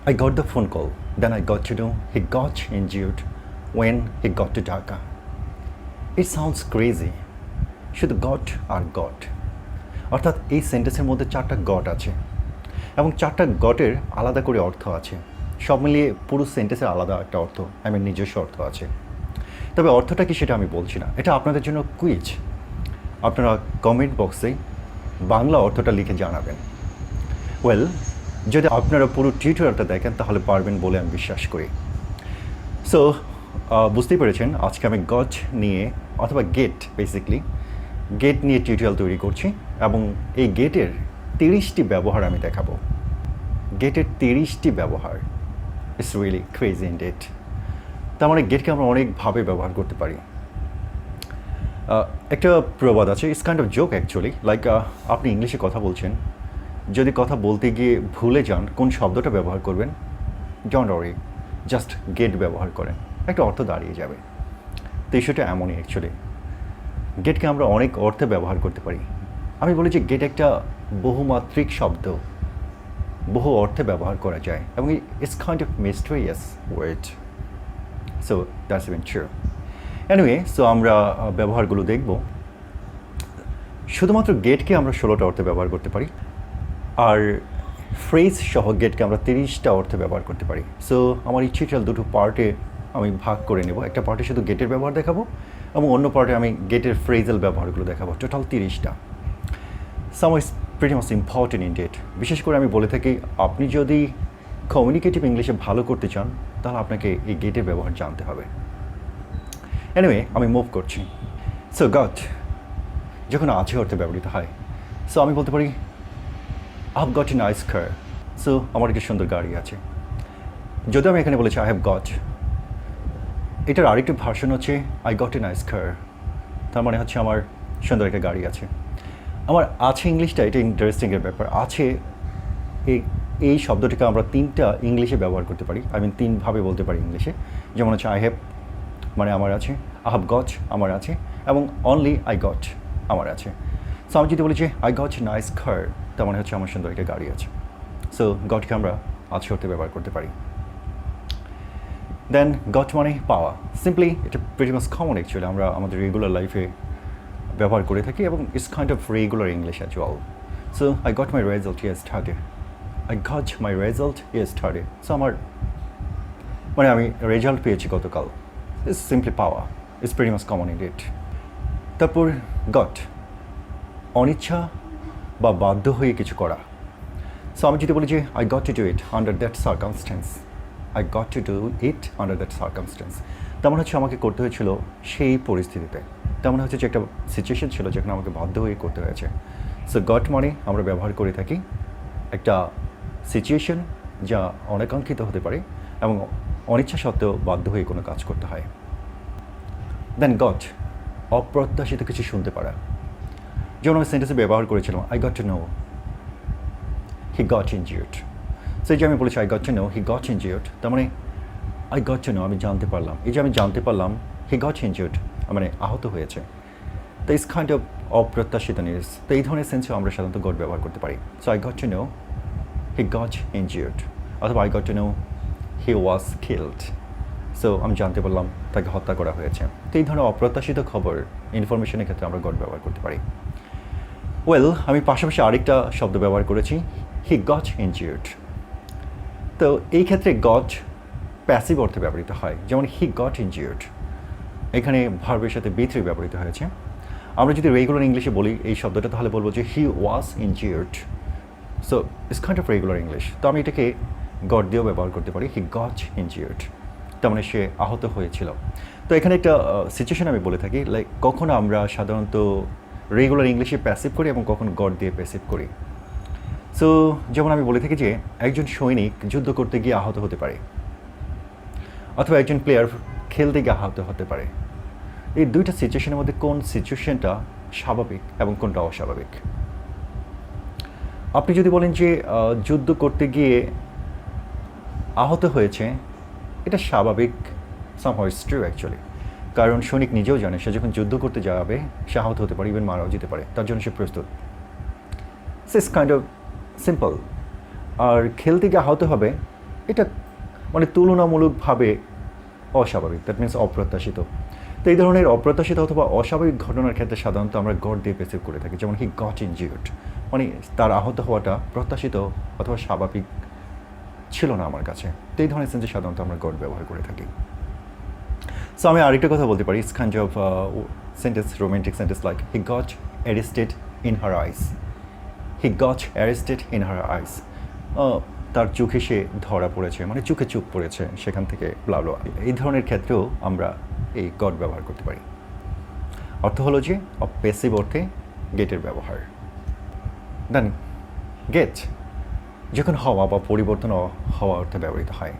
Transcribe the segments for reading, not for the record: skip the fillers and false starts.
I got the phone call. Then I got to know he got injured when he got to Dhaka. It sounds crazy. শুধু goat আর goat, অর্থাৎ এই সেন্টেন্সের মধ্যে 4টা goat আছে এবং 4টা গটের আলাদা করে অর্থ আছে। সব মিলিয়ে পুরো সেন্টেন্সের আলাদা একটা অর্থ, নিজস্ব অর্থ আছে। তবে অর্থটা কি সেটা আমি বলছি না, এটা আপনাদের জন্য কুইজ। আপনারা কমেন্ট বক্সে বাংলা অর্থটা লিখে জানাবেন। ওয়েল, যদি আপনারা পুরো টিউটোরিয়ালটা দেখেন তাহলে পারবেন বলে আমি বিশ্বাস করি। সো বুঝতেই পেরেছেন আজকে আমি গট নিয়ে অথবা গেট, বেসিকলি গেট নিয়ে টিউটোরিয়াল তৈরি করছি এবং এই গেটের 30টি ব্যবহার আমি দেখাবো। গেটের 30টি ব্যবহার, ইটস রিয়েলি ক্রেজি ইনডেড। তার মানে গেটকে আমরা অনেকভাবে ব্যবহার করতে পারি। একটা প্রবাদ আছে, it's kind of joke actually, like আপনি ইংলিশে কথা বলছেন, যদি কথা বলতে গিয়ে ভুলে যান কোন শব্দটা ব্যবহার করবেন, ডোন্ট ওয়ারি, জাস্ট গেট ব্যবহার করেন, একটা অর্থ দাঁড়িয়ে যাবে। তো সেটা এমনই অ্যাকচুয়ালি, গেটকে আমরা অনেক অর্থে ব্যবহার করতে পারি। আমি বলি যে গেট একটা বহুমাত্রিক শব্দ, বহু অর্থে ব্যবহার করা যায় এবং it's kind of mysterious word. So that's even true. Anyway, so আমরা ব্যবহারগুলো দেখব। শুধুমাত্র গেটকে আমরা 16টা অর্থে ব্যবহার করতে পারি, আর ফ্রেজ সহ গেটকে আমরা 30টা অর্থে ব্যবহার করতে পারি। সো আমার এই টিউটোরিয়াল দুটো পার্টে আমি ভাগ করে নেব। একটা পার্টে শুধু গেটের ব্যবহার দেখাবো এবং অন্য পার্টে আমি গেটের ফ্রেজাল ব্যবহারগুলো দেখাবো, টোটাল 30টা। Some is pretty much important in date. বিশেষ করে আমি বলে থাকি, আপনি যদি কমিউনিকেটিভ ইংলিশে ভালো করতে চান তাহলে আপনাকে এই গেটের ব্যবহার জানতে হবে। এনিওয়ে, আমি মুভ করছি। সো গট যখন আছে অর্থে ব্যবহৃত হয়, সো আমি বলতে পারি I've got a nice car. So আমার একটি সুন্দর গাড়ি আছে। যদিও আমি এখানে বলেছি আই হ্যাভ গট, এটার আরেকটি ভার্সন হচ্ছে আই গট এ নাইস কার। তার মানে হচ্ছে আমার সুন্দর একটা গাড়ি আছে। আমার আছে ইংলিশটা, এটা ইন্টারেস্টিংয়ের ব্যাপার। আছে এই শব্দটিকে আমরা 3টা ইংলিশে ব্যবহার করতে পারি, আই মিন 3ভাবে বলতে পারি ইংলিশে। যেমন হচ্ছে আই হ্যাভ মানে আমার আছে, আই হ্যাভ গট আমার আছে, এবং অনলি আই গট আমার আছে। সো আমি যদি বলি যে আই গট এ নাইস কার, তার মানে হচ্ছে আমার সুন্দর একটা গাড়ি আছে। সো গটকে আমরা আছে অর্থে ব্যবহার করতে পারি। দেন গট মানে পাওয়া। সিম্পলি এটা প্রিটি মাচ কমন অ্যাকচুয়ালি, আমরা আমাদের রেগুলার লাইফে ব্যবহার করে থাকি এবং it's kind of regular English as well. So I got my result yesterday, I got my result yesterday. So আমার মানে আমি রেজাল্ট পেয়েছি গতকাল। ইটস সিম্পলি পাওয়া, it's pretty much common in it. তারপর গট অনিচ্ছা বা বাধ্য হয়ে কিছু করা। সো আমি যদি বলি যে I got to do it under that circumstance, I got to do it under that circumstance, তেমন হচ্ছে আমাকে করতে হয়েছিল সেই পরিস্থিতিতে, তেমন হচ্ছে যে একটা সিচুয়েশন ছিল যেখানে আমাকে বাধ্য হয়ে করতে হয়েছে। সো গট মানে আমরা ব্যবহার করে থাকি একটা সিচুয়েশন যা অনাকাঙ্ক্ষিত হতে পারে এবং অনিচ্ছা সত্ত্বেও বাধ্য হয়ে কোনো কাজ করতে হয়। দেন গট অপ্রত্যাশিত কিছু শুনতে পারা। যেমন আমি সেন্টেন্সে ব্যবহার করেছিলাম I got to know he got injured. সেই যে আমি বলেছি I got to know he got injured, তার মানে আই গট টু নো আমি জানতে পারলাম, এই যে আমি জানতে পারলাম হি গট ইনজিউর্ড মানে আহত হয়েছে। তো ইটস কাইন্ড অফ অপ্রত্যাশিত নিউজ। তো এই ধরনের সেন্সেও আমরা সাধারণত গট ব্যবহার করতে পারি। So I got to know he got injured, অথবা I got to know he was killed. So আমি জানতে পারলাম তাকে হত্যা করা হয়েছে। তো এই ধরনের অপ্রত্যাশিত খবর ইনফরমেশনের ক্ষেত্রে আমরা গট ব্যবহার করতে পারি। ওয়েল, আমি পাশাপাশি আরেকটা শব্দ ব্যবহার করেছি, হি গট ইনজিউর্ড। তো এই ক্ষেত্রে গট প্যাসিভ অর্থে ব্যবহৃত হয়, যেমন হি গট ইনজিউর্ড, এখানে ভার্বের সাথে B3 ব্যবহৃত হয়েছে। আমরা যদি রেগুলার ইংলিশে বলি এই শব্দটা, তাহলে বলবো যে he was injured. So it's kind of regular English. তো আমি এটাকে গট দিয়েও ব্যবহার করতে পারি, হি গট ইনজিউর্ড, তার মানে সে আহত হয়েছিল। তো এখানে একটা সিচুয়েশন আমি বলে থাকি, লাইক কখন আমরা সাধারণত রেগুলার ইংলিশে প্যাসিভ করি এবং কখন গট দিয়ে প্যাসিভ করি। সো যেমন আমি বলে থাকি যে একজন সৈনিক যুদ্ধ করতে গিয়ে আহত হতে পারে, অথবা একজন প্লেয়ার খেলতে গিয়ে আহত হতে পারে। এই দুইটা সিচুয়েশনের মধ্যে কোন সিচুয়েশনটা স্বাভাবিক এবং কোনটা অস্বাভাবিক? আপনি যদি বলেন যে যুদ্ধ করতে গিয়ে আহত হয়েছে, এটা স্বাভাবিক, সামহাউ ইটস ট্রু অ্যাকচুয়ালি, কারণ সৈনিক নিজেও জানে সে যখন যুদ্ধ করতে যাবে সে আহত হতে পারে, ইভেন মারাও যেতে পারে, তার জন্য সে প্রস্তুত। It's kind of simple. আর খেলতে গিয়ে আহত হবে, এটা মানে তুলনামূলকভাবে অস্বাভাবিক, দ্যাট মিনস অপ্রত্যাশিত। তো এই ধরনের অপ্রত্যাশিত অথবা অস্বাভাবিক ঘটনার ক্ষেত্রে সাধারণত আমরা গট দিয়ে পেসিভ করে থাকি, যেমন হি গট ইনজিউর্ড, মানে তার আহত হওয়াটা প্রত্যাশিত অথবা স্বাভাবিক ছিল না আমার কাছে। তো এই ধরনের সেন্সে সাধারণত আমরা গট ব্যবহার করে থাকি। সো আমি আরেকটা কথা বলতে পারি, it's kind of sentence, romantic sentence like he got arrested in her eyes, he got arrested in her eyes, তার চোখে সে ধরা পড়েছে, মানে চোখে চুপ পড়েছে, সেখান থেকে ব্লাবলো। এই ধরনের ক্ষেত্রেও আমরা এই গট ব্যবহার করতে পারি। অর্থ হলো যে প্যাসিভ অর্থে গেটের ব্যবহার। দেন গেট যখন হওয়া বা পরিবর্তন হওয়া অর্থে ব্যবহৃত হয়,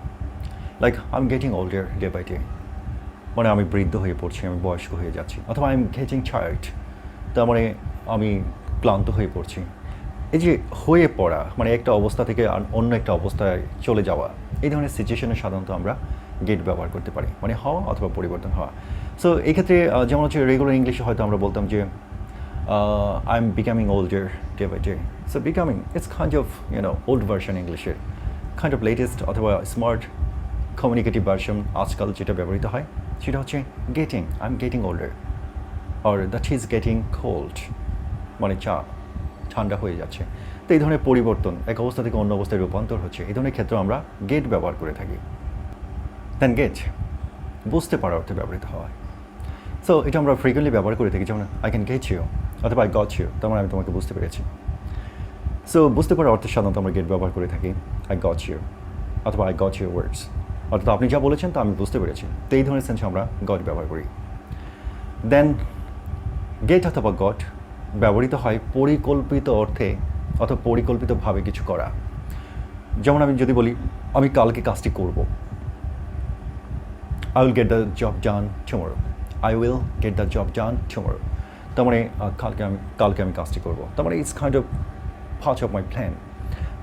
like I am getting older day by day, মানে আমি বৃদ্ধ হয়ে পড়ছি, আমি বয়স্ক হয়ে যাচ্ছি। অথবা আই এম গেটিং টায়ার্ড, তার মানে আমি ক্লান্ত হয়ে পড়ছি। এই যে হয়ে পড়া, মানে একটা অবস্থা থেকে অন্য একটা অবস্থায় চলে যাওয়া, এই ধরনের সিচুয়েশনে সাধারণত আমরা গেট ব্যবহার করতে পারি, মানে হওয়া অথবা পরিবর্তন হওয়া। সো এই ক্ষেত্রে যেমন হচ্ছে রেগুলার ইংলিশে হয়তো আমরা বলতাম যে I am becoming older day by day. So becoming it's kind of old version ইংলিশের, কাইন্ড অফ লেটেস্ট অথবা স্মার্ট কমিউনিকেটিভ ভার্সন আজকাল যেটা ব্যবহৃত হয় সেটা হচ্ছে getting, I am getting older, or that is getting cold, মানে ঠান্ডা হয়ে যাচ্ছে। তো এই ধরনের পরিবর্তন, এক অবস্থা থেকে অন্য অবস্থায় রূপান্তর হচ্ছে, এই ধরনের ক্ষেত্রে আমরা গেট ব্যবহার করে থাকি। দেন গেট বুঝতে পারার অর্থে ব্যবহৃত হয়। সো এটা আমরা ফ্রিকুয়েন্টলি ব্যবহার করে থাকি, যেমন আই ক্যান গেট ইউ অথবা আই গট ইউ, তার মানে আমি তোমাকে বুঝতে পেরেছি। সো বুঝতে পারার অর্থে সাধারণত আমরা গেট ব্যবহার করে থাকি, আই গট ইউ অথবা আই গট ইউর ওয়ার্ডস, অর্থাৎ আপনি যা বলেছেন তা আমি বুঝতে পেরেছি। তো এই ধরনের সেন্সে আমরা গট ব্যবহার করি। দেন গেট অথবা গট ব্যবহৃত হয় পরিকল্পিত অর্থে অথবা পরিকল্পিতভাবে কিছু করা। যেমন আমি যদি বলি আমি কালকে কাজটি করব, I will get the job done tomorrow, I will get the job done tomorrow, তার মানে কালকে আমি কাজটি করব, তার মানে it's kind of part of my plan.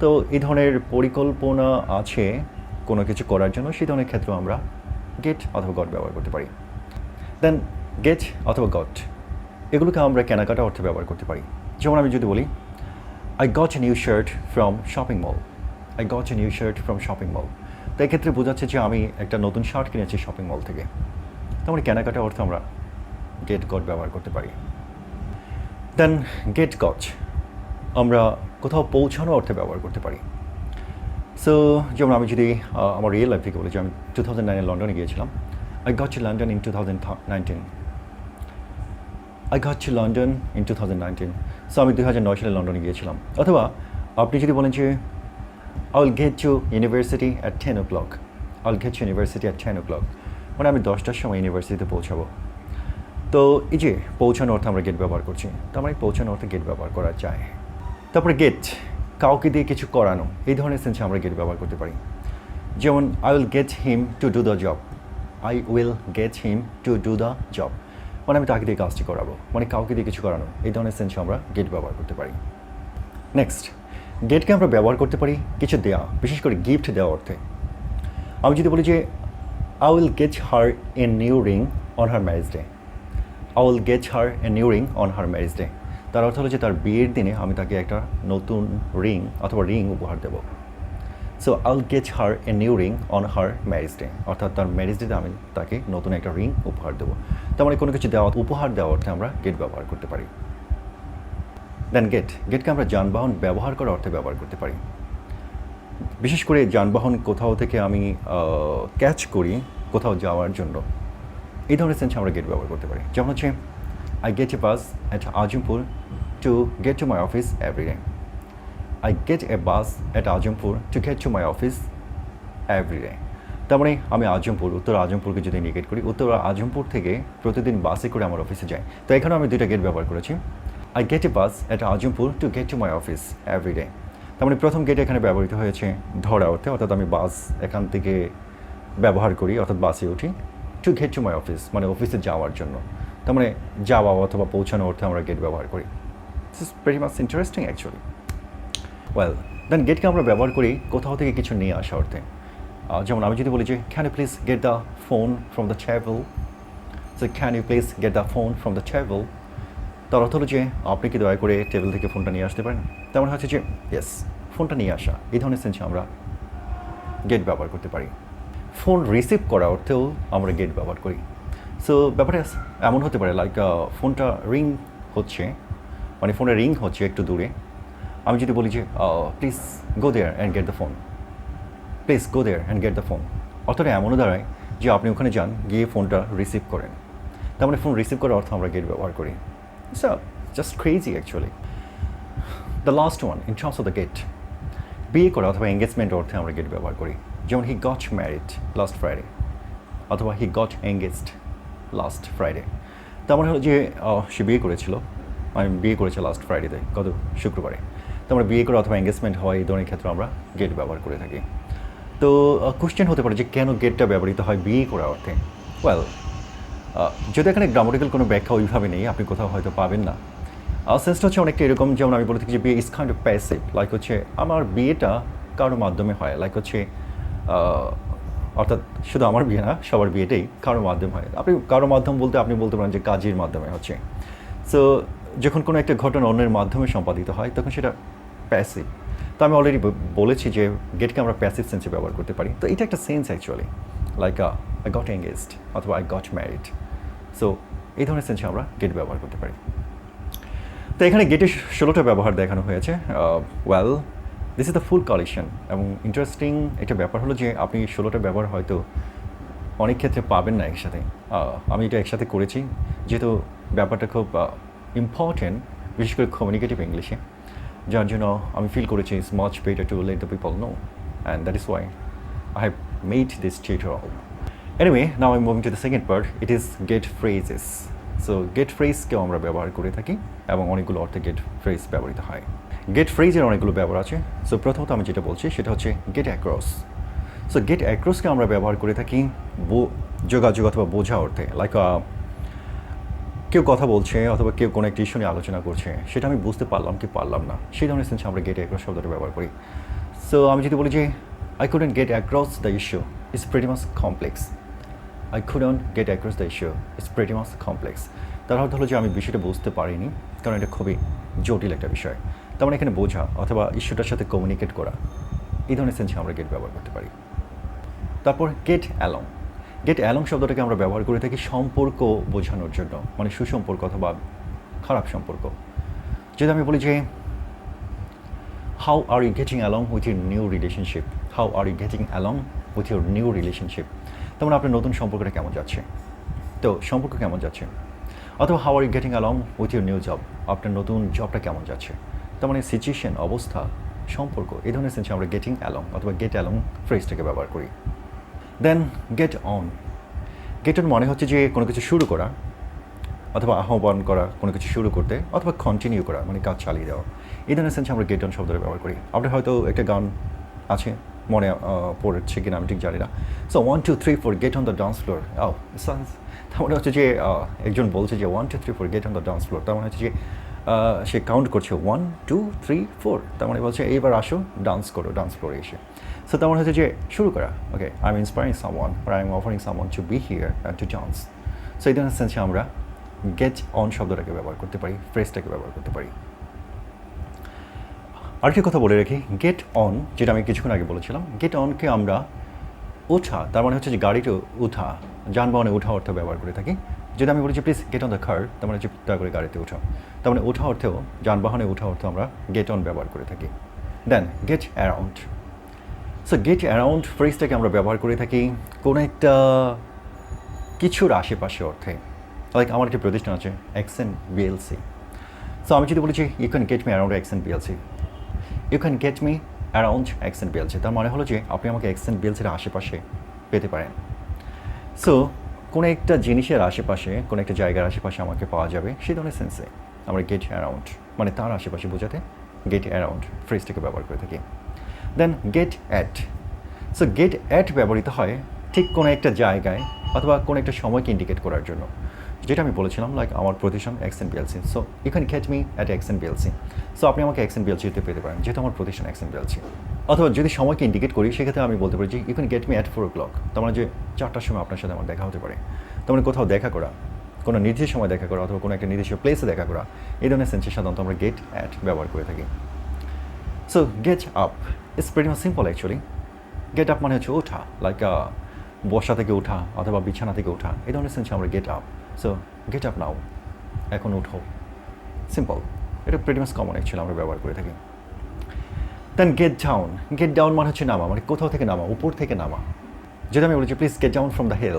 তো এই ধরনের পরিকল্পনা আছে কোনো কিছু করার জন্য, সেই ধরনের ক্ষেত্রে আমরা গেট অথবা গট ব্যবহার করতে পারি। দেন গেট অথবা গট এগুলোকে আমরা কেনাকাটা অর্থে ব্যবহার করতে পারি। যেমন আমি যদি বলি I got a new shirt from shopping mall, I got a new shirt from shopping mall, তো এক্ষেত্রে বোঝাচ্ছে যে আমি একটা নতুন শার্ট কিনেছি শপিং মল থেকে। তেমন কেনাকাটা অর্থে আমরা গেট গট ব্যবহার করতে পারি। দেন গেট গট আমরা কোথাও পৌঁছানো অর্থে ব্যবহার করতে পারি। সো যেমন আমি যদি আমার রিয়েল লাইফ থেকে বলি যে আমি 2009 লন্ডনে গিয়েছিলাম, I got to London in 2019, I got to London in 2019, so আমি 2009 সালে লন্ডনে গিয়েছিলাম। অথবা আপনি যদি বলেন যে I will gate two university at 10 o'clock, I will gate two university at 10 o'clock, মানে আমি 10টার সময় ইউনিভার্সিটিতে পৌঁছাবো। তো এই যে পৌঁছানো অর্থে আমরা গেট ব্যবহার করছি, তো আমরা এই পৌঁছানো অর্থে গেট ব্যবহার করা যায়। তারপরে গেট কাউকে দিয়ে কিছু করানো, এই ধরনের সেন্সে আমরা গেট ব্যবহার করতে পারি। যেমন I will get him to do the job, I will get him to do the job, মানে আমি তাকে দিয়ে কাজটি করাবো, মানে কাউকে দিয়ে কিছু করানো, এই ধরনের সেন্সে আমরা গেট ব্যবহার করতে পারি। নেক্সট গেটকে আমরা ব্যবহার করতে পারি কিছু দেওয়া, বিশেষ করে গিফট দেওয়া অর্থে। আমি যদি বলি যে I will gate her a new ring on her marriage day, I will gate her a new ring on her marriage day, তার অর্থ হলো যে তার বিয়ের দিনে আমি তাকে একটা নতুন রিং অথবা রিং উপহার দেবো। So I will gate her a new ring on her marriage day, অর্থাৎ তার ম্যারেজ ডেতে আমি তাকে নতুন একটা রিং উপহার দেবো। তার মানে কোনো কিছু দেওয়া, উপহার দেওয়া অর্থে আমরা গেট ব্যবহার করতে পারি। দেন গেটকে আমরা যানবাহন ব্যবহার করার অর্থে ব্যবহার করতে পারি। বিশেষ করে যানবাহন কোথাও থেকে আমি ক্যাচ করি কোথাও যাওয়ার জন্য, এই ধরনের সেন্সে আমরা গেট ব্যবহার করতে পারি। যেমন হচ্ছে I get A bus at Azampur to get to my office every day, I get A bus at Azampur to get to my office every day, তার মানে আমি উত্তর আজমপুরকে যদি ইন্ডিকেট করি, উত্তর আজমপুর থেকে প্রতিদিন বাসে করে আমার অফিসে যাই। তো এখানে আমি দুইটা গেট ব্যবহার করেছি, I get A bus at Azampur to get to my office every day, তার মানে প্রথম গেট এখানে ব্যবহৃত হয়েছে ধরা অর্থে, অর্থাৎ আমি বাস এখান থেকে ব্যবহার করি, অর্থাৎ বাসে উঠি, to get to my office মানে অফিসে যাওয়ার জন্য, তার মানে যাওয়া অথবা পৌঁছানো অর্থে আমরা গেট ব্যবহার করি। This is very much interesting actually. Well then গেটকে আমরা ব্যবহার করি কোথাও থেকে কিছু নিয়ে আসা অর্থে। যেমন আমি যদি বলি যে can you please get the phone from the table, so can you please get the phone from the table, তার অর্থ হলো যে আপনি কি দয়া করে টেবিল থেকে ফোনটা নিয়ে আসতে পারেন, তেমন হচ্ছে যে ইয়েস ফোনটা নিয়ে আসা, এই ধরনের সেন্সে আমরা গেট ব্যবহার করতে পারি। ফোন রিসিভ করার অর্থেও আমরা গেট ব্যবহার করি। সো ব্যাপারটা এমন হতে পারে লাইক ফোনটা রিং হচ্ছে, মানে ফোনে রিং হচ্ছে একটু দূরে, আমি যদি বলি যে please go there and get the phone, please go there and get the phone, অর্থটা এমনও দাঁড়ায় যে আপনি ওখানে যান, গিয়ে ফোনটা রিসিভ করেন। তার মানে ফোন রিসিভ করার অর্থ আমরা গেট ব্যবহার করি। It's just crazy actually. The last one in terms of the get, বিয়ে করা অথবা এঙ্গেজমেন্ট অর্থে আমরা গেট ব্যবহার করি। যেমন he got married last Friday অথবা he got engaged last Friday. তার মানে হলো যে সে বিয়ে করেছিল, আমি বিয়ে করেছি লাস্ট ফ্রাইডেতে, গত শুক্রবারে। তো আমরা বিয়ে করা অথবা এঙ্গেজমেন্ট হয় এই ধরনের ক্ষেত্রে আমরা গেট ব্যবহার করে থাকি। তো কোশ্চেন হতে পারে যে কেন গেটটা ব্যবহৃত হয় বিয়ে করার অর্থে। ওয়েল, যদি এখানে গ্রামাটিক্যাল কোনো ব্যাখ্যা ওইভাবে নেই, আপনি কোথাও হয়তো পাবেন না। সেন্সটা হচ্ছে অনেকটা এরকম, যেমন আমি বলে থাকি যে বিয়ে is kind of passive, like হচ্ছে আমার বিয়েটা কারোর মাধ্যমে হয়, লাইক হচ্ছে অর্থাৎ শুধু আমার বিয়ে না, সবার বিয়েটাই কারোর মাধ্যমে হয়। আপনি কারোর মাধ্যম বলতে আপনি বলতে পারেন যে কাজের মাধ্যমে হচ্ছে। সো যখন কোনো একটা ঘটনা অন্যের মাধ্যমে সম্পাদিত হয় তখন সেটা প্যাসিভ। তো আমি অলরেডি বলেছি যে গেটকে আমরা প্যাসিভ সেন্সে ব্যবহার করতে পারি। তো এটা একটা sense actually, like I got engaged অথবা আই গট ম্যারিড। সো এই ধরনের সেন্সে আমরা গেট ব্যবহার করতে পারি। তো এখানে গেটের 16টা ব্যবহার দেখানো হয়েছে। Well, this is the full collection. এবং ইন্টারেস্টিং একটা ব্যাপার হলো যে আপনি 16টা ব্যবহার হয়তো অনেক ক্ষেত্রে পাবেন না একসাথে। আমি এটা একসাথে করেছি যেহেতু ব্যাপারটা খুব ইম্পর্টেন্ট, বিশেষ করে কমিউনিকেটিভ ইংলিশে, যার জন্য আমি ফিল করেছি it's much better to let the people know, and that is why I have made this tutorial. Anyway, now I'm moving to the second part. It is get phrases. So get phrase-কেও আমরা ব্যবহার করে থাকি এবং অনেকগুলো অর্থে get phrase ব্যবহৃত হয়। get phrase-এর অনেকগুলো ব্যবহার আছে। সো প্রথমত আমি যেটা বলছি সেটা হচ্ছে get across. সো get across-কে আমরা ব্যবহার করে থাকি যোগাযোগ অথবা বোঝা অর্থে, লাইক কেউ কথা বলছে অথবা কেউ কোনো একটা ইস্যু নিয়ে আলোচনা করছে, সেটা আমি বুঝতে পারলাম কি পারলাম না, সেই ধরনের সেন্সে আমরা get across শব্দটা ব্যবহার করি। সো আমি যদি বলি যে I couldn't get across the issue, it's pretty much complex. I couldn't get across the issue, it's pretty much complex. তার অর্থ হলো যে আমি বিষয়টা বুঝতে পারিনি, কারণ এটা খুবই জটিল একটা বিষয়। তার মানে এখানে বোঝা অথবা ইস্যুটার সাথে কমিউনিকেট করা, এই ধরনের সেন্সে আমরা গেট ব্যবহার করতে পারি। তারপর গেট অ্যালং। গেট অ্যালং শব্দটাকে আমরা ব্যবহার করে থাকি সম্পর্ক বোঝানোর জন্য, মানে সুসম্পর্ক অথবা খারাপ সম্পর্ক। যদি আমি বলি যে how are you getting along with your new relationship, how are you getting along with your new relationship, তার মানে আপনার নতুন সম্পর্কটা কেমন যাচ্ছে, তো সম্পর্ক কেমন যাচ্ছে। অথবা how are you getting along with your new job, আপনার নতুন জবটা কেমন যাচ্ছে। তার মানে সিচুয়েশন, অবস্থা, সম্পর্ক, এই ধরনের সেন্সে আমরা গেটিং অ্যালং অথবা গেট অ্যালং ফ্রেজটাকে ব্যবহার করি। দেন গেট অন। গেট অন মানে হচ্ছে যে কোনো কিছু শুরু করা অথবা আহ্বান করা, কোনো কিছু শুরু করতে অথবা কন্টিনিউ করা, মানে কাজ চালিয়ে দেওয়া, এই ধরনের সেন্সে আমরা গেট অন শব্দটা ব্যবহার করি। আপনার হয়তো একটা গান আছে, মনে পড়ছে কিনা আমি ঠিক জানি না। So 1 2 3 4 get on the dance floor. তার মানে হচ্ছে যে একজন বলছে যে 1 2 3 4 get on the dance floor, তার মানে হচ্ছে যে সে কাউন্ট করছে 1 2 3 4, তার মানে বলছে এইবার আসো ডান্স করো ডান্স ফ্লোরে এসে। সো তার মানে হচ্ছে যে শুরু করা, okay I am inspiring someone আর I am offering someone to be here and to dance. So এই ধরনের সেন্সে আমরা গেট অন শব্দটাকে ব্যবহার করতে পারি, ফ্রেজটাকে ব্যবহার করতে পারি। আরেকটি কথা বলে রাখি, গেট অন যেটা আমি কিছুক্ষণ আগে বলেছিলাম, গেট অনকে আমরা ওঠা, তার মানে হচ্ছে যে গাড়িতে ওঠা, যানবাহনে ওঠা অর্থে ব্যবহার করে থাকি। যদি আমি বলি যে please get on the car, তার মানে হচ্ছে দয়া করে গাড়িতে ওঠা, তার মানে ওঠা অর্থেও, যানবাহনে ওঠা অর্থে আমরা গেট অন ব্যবহার করে থাকি। Then get around. So get around ফ্রেজটাকে আমরা ব্যবহার করে থাকি কোনো একটা কিছুর আশেপাশে অর্থে, লাইক আমার একটি প্রতিষ্ঠান আছে এক্সেন বিএলসি। সো আমি যদি বলি যে you can get me around Exen BLC, you can get me around Exen BLC, তার মানে হলো যে আপনি আমাকে এক্সেন বিএলসির আশেপাশে পেতে পারেন। সো কোনো একটা জিনিসের আশেপাশে, কোনো একটা জায়গার আশেপাশে আমাকে পাওয়া যাবে, সেই ধরনের সেন্সে আমরা গেট অ্যারাউন্ড মানে তার আশেপাশে বোঝাতে গেট অ্যারাউন্ড ফ্রেজটাকে ব্যবহার করে থাকি। Then get at. So get at ব্যবহৃত হয় ঠিক কোনো একটা জায়গায় অথবা কোনো একটা সময়কে ইন্ডিকেট করার জন্য, যেটা আমি বলেছিলাম লাইক আমার প্রতিষ্ঠান Exen BLC. So you can get me at Exen BLC. So আপনি আমাকে এক্সেন বিএলসিতে পেতে পারেন যেহেতু আমার প্রতিষ্ঠান এক্সেন বিএলসি। অথবা যদি সময়কে ইন্ডিকেট করি সেক্ষেত্রে আমি বলতে পারি যে you can get me at 4 o'clock, তার মানে যে 4টার সময় আপনার সাথে আমার দেখা হতে পারে। তার মানে কোথাও দেখা করা, কোনো নির্দিষ্ট সময় দেখা করা অথবা কোনো একটা নির্দিষ্ট প্লেসে দেখা করা, এই ধরনের সেন্সে সাধারণত আমরা গেট অ্যাট ব্যবহার করে থাকি। So get up is pretty much simple actually. Get up মানে হচ্ছে ওঠা, লাইক বসা থেকে ওঠা অথবা বিছানা থেকে ওঠা, এই ধরনের সেন্সে আমরা get up. So get up নাও, এখন উঠো, সিম্পল। এটা প্রিটি মাচ কমন অ্যাকচুয়ালি আমরা ব্যবহার করে থাকি। দেন গেট ডাউন মানে হচ্ছে নামা, মানে কোথাও থেকে নামা, উপর থেকে নামা। যদি আমি বলেছি please get down from the hill,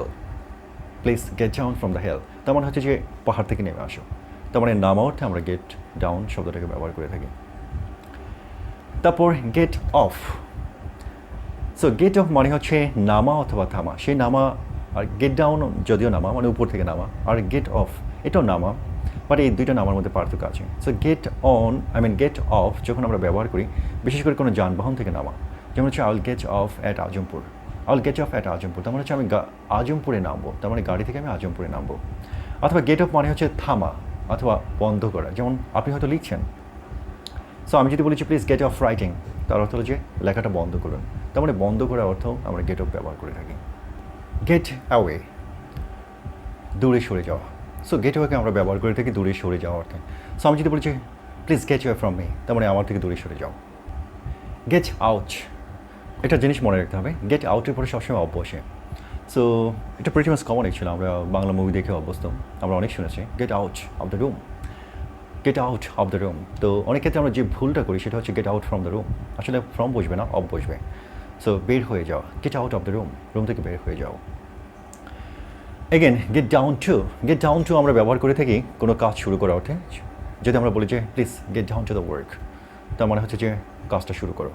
please get down from the hill, তার মানে হচ্ছে যে পাহাড় থেকে নেমে আসো। তার মানে নামা অর্থে আমরা গেট ডাউন শব্দটাকে ব্যবহার করে থাকি। তারপর get off. So get off মানে হচ্ছে নামা অথবা থামা, সেই নামা। আর গেট ডাউন যদিও নামা, মানে উপর থেকে নামা, আর গেট অফ এটাও নামা, বাট এই দুইটা নামার মধ্যে পার্থক্য আছে। সো গেট অফ যখন আমরা ব্যবহার করি, বিশেষ করে কোনো যানবাহন থেকে নামা, যেমন হচ্ছে I will gate of at Azampur, তার মানে হচ্ছে আমি আজমপুরে নামবো, তার মানে গাড়ি থেকে আমি আজমপুরে নামবো। অথবা গেট অফ মানে হচ্ছে থামা অথবা বন্ধ করা, যেমন আপনি হয়তো লিখছেন, সো আমি যদি বলেছি প্লিজ গেট অফ রাইটিং, তার অর্থ হলো যে লেখাটা বন্ধ করুন, তার মানে বন্ধ করার অর্থ আমরা গেট অফ ব্যবহার করে থাকি। গেট অ্যাওয়ে, দূরে সরে যাওয়া। সো গেট অ্যাওয়েকে আমরা ব্যবহার করে থাকি দূরে সরে যাওয়া অর্থে। সো আমি যদি বলেছি please gate away from me, তার মানে আমার থেকে দূরে সরে যাও। গেট আউট, একটা জিনিস মনে রাখতে হবে, গেট আউটের পরে সবসময় অফ বসে। সো এটা প্রিটি মাচ কমন ছিল, আমরা বাংলা মুভি দেখে অভ্যস্ত, আমরা অনেক শুনেছি get out of the room, get out of the room. তো অনেক ক্ষেত্রে আমরা যে ভুলটা করি সেটা হচ্ছে get out from the room, আসলে ফ্রম বসবে না, অফ বসবে। সো বের হয়ে যাওয়া, get out of the room, room থেকে বের হয়ে যাও। এগেন গেট ডাউন টু আমরা ব্যবহার করে থাকি কোনো কাজ শুরু করার অর্থে। যদি আমরা বলি যে please get down to the work, তার মানে হচ্ছে যে কাজটা শুরু করো,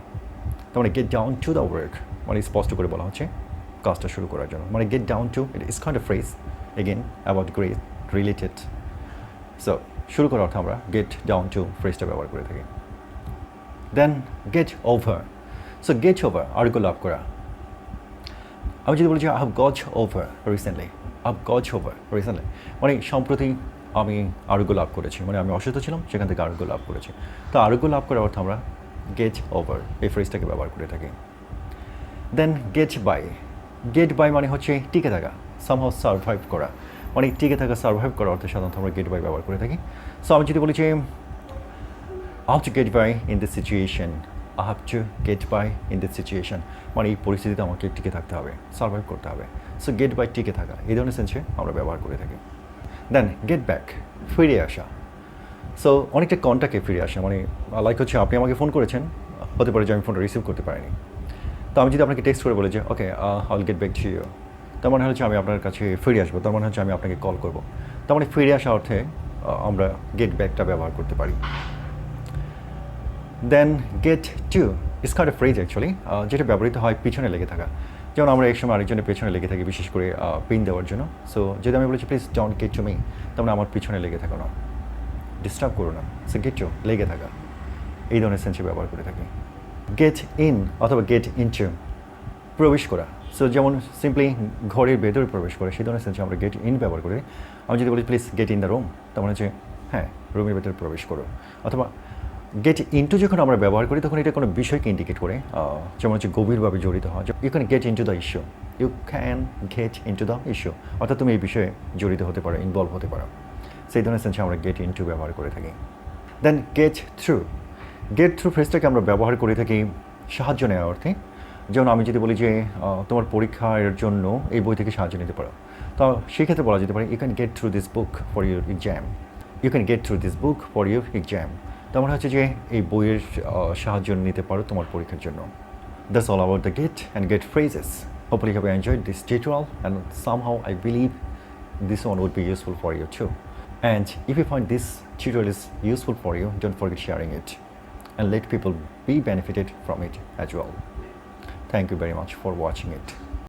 তার মানে get down to the work মানে স্পষ্ট করে বলা হচ্ছে কাজটা শুরু করার জন্য, মানে get down to it is kind of phrase again about great related. So শুরু করার অর্থে আমরা গেট ডাউন টু ফ্রেজটা ব্যবহার করে থাকি। Then get over. So get over আরোগ্য লাভ করা। আমি যদি বলি যে I have got over recently, মানে সম্প্রতি আমি আরোগ্য লাভ করেছি, মানে আমি অসুস্থ ছিলাম, সেখান থেকে আরোগ্য লাভ করেছি। তো আরোগ্য লাভ করার অর্থে আমরা গেট ওভার এই ফ্রেজটাকে ব্যবহার করে থাকি। দেন গেট বাই মানে হচ্ছে টিকে থাকা, সামহাউ সার্ভাইভ করা, মানে টিকে থাকা সার্ভাইভ করার অর্থে সাধারণত আমরা গেট বাই ব্যবহার করে থাকি। সো আমি যদি বলি যে I have to get by in this situation, মানে এই পরিস্থিতিতে আমাকে টিকে থাকতে হবে, সার্ভাইভ করতে হবে। সো গেট বাই টিকে থাকা, এই ধরনের সেন্সে আমরা ব্যবহার করে থাকি। দেন গেট ব্যাক, ফিরে আসা। সো অনেকটা কন্ট্যাক্টে ফিরে আসা, মানে লাইক হচ্ছে আপনি আমাকে ফোন করেছেন, হতে পারে যে আমি ফোনটা রিসিভ করতে পারিনি, তো আমি যদি আপনাকে টেক্সট করে বলি যে okay I will get back to you, তার মানে হচ্ছে আমি আপনার কাছে ফিরে আসবো, তার মানে হচ্ছে আমি আপনাকে কল করবো, তার মানে ফিরে আসা অর্থে আমরা গেট ব্যাকটা ব্যবহার করতে পারি। Then get to is kind of phrase actually, যেটা ব্যবহৃত হয় পিছনে লেগে থাকা, যেমন আমরা এক সময় আরেকজনের পেছনে লেগে থাকি, বিশেষ করে পিন দেওয়ার জন্য। সো যদি আমি বলেছি please don't get to me, তার মানে আমার পিছনে লেগে থাকো না, ডিস্টার্ব করো না। সো গেট টু লেগে থাকা, এই ধরনের সেন্সে ব্যবহার করে থাকি। গেট ইন অথবা গেট ইনটু, প্রবেশ করা। সো যেমন সিম্পলি ঘরের ভেতরে প্রবেশ করে, সেই ধরনের সেন্সে আমরা গেট ইন ব্যবহার করি। আমি যদি বলি please get in the room, তার মানে হচ্ছে হ্যাঁ রুমের ভেতরে প্রবেশ করো। অথবা গেট ইনটু যখন আমরা ব্যবহার করি তখন এটা কোনো বিষয়কে ইন্ডিকেট করে, যেমন হচ্ছে গভীরভাবে জড়িত হয়। You can get into the issue, অর্থাৎ তুমি এই বিষয়ে জড়িত হতে পারো, ইনভলভ হতে পারো। সেই ধরনের সেন্সে আমরা গেট ইনটু ব্যবহার করে থাকি। দেন গেট থ্রু ফ্রেজটাকে আমরা ব্যবহার করে থাকি সাহায্য নেওয়ার অর্থে। যেমন আমি যদি বলি যে তোমার পরীক্ষার জন্য এই বই থেকে সাহায্য নিতে পারো, তো সেক্ষেত্রে বলা যেতে পারে you can get through this book for your exam, তার মানে হচ্ছে যে এই বইয়ের সাহায্য নিতে পারো তোমার পরীক্ষার জন্য। That's all about the get and get phrases. Hopefully you have enjoyed this tutorial, and somehow I believe this one would be useful for you too. And if you find this tutorial is useful for you, don't forget sharing it and let people be benefited from it as well. Thank you very much for watching it.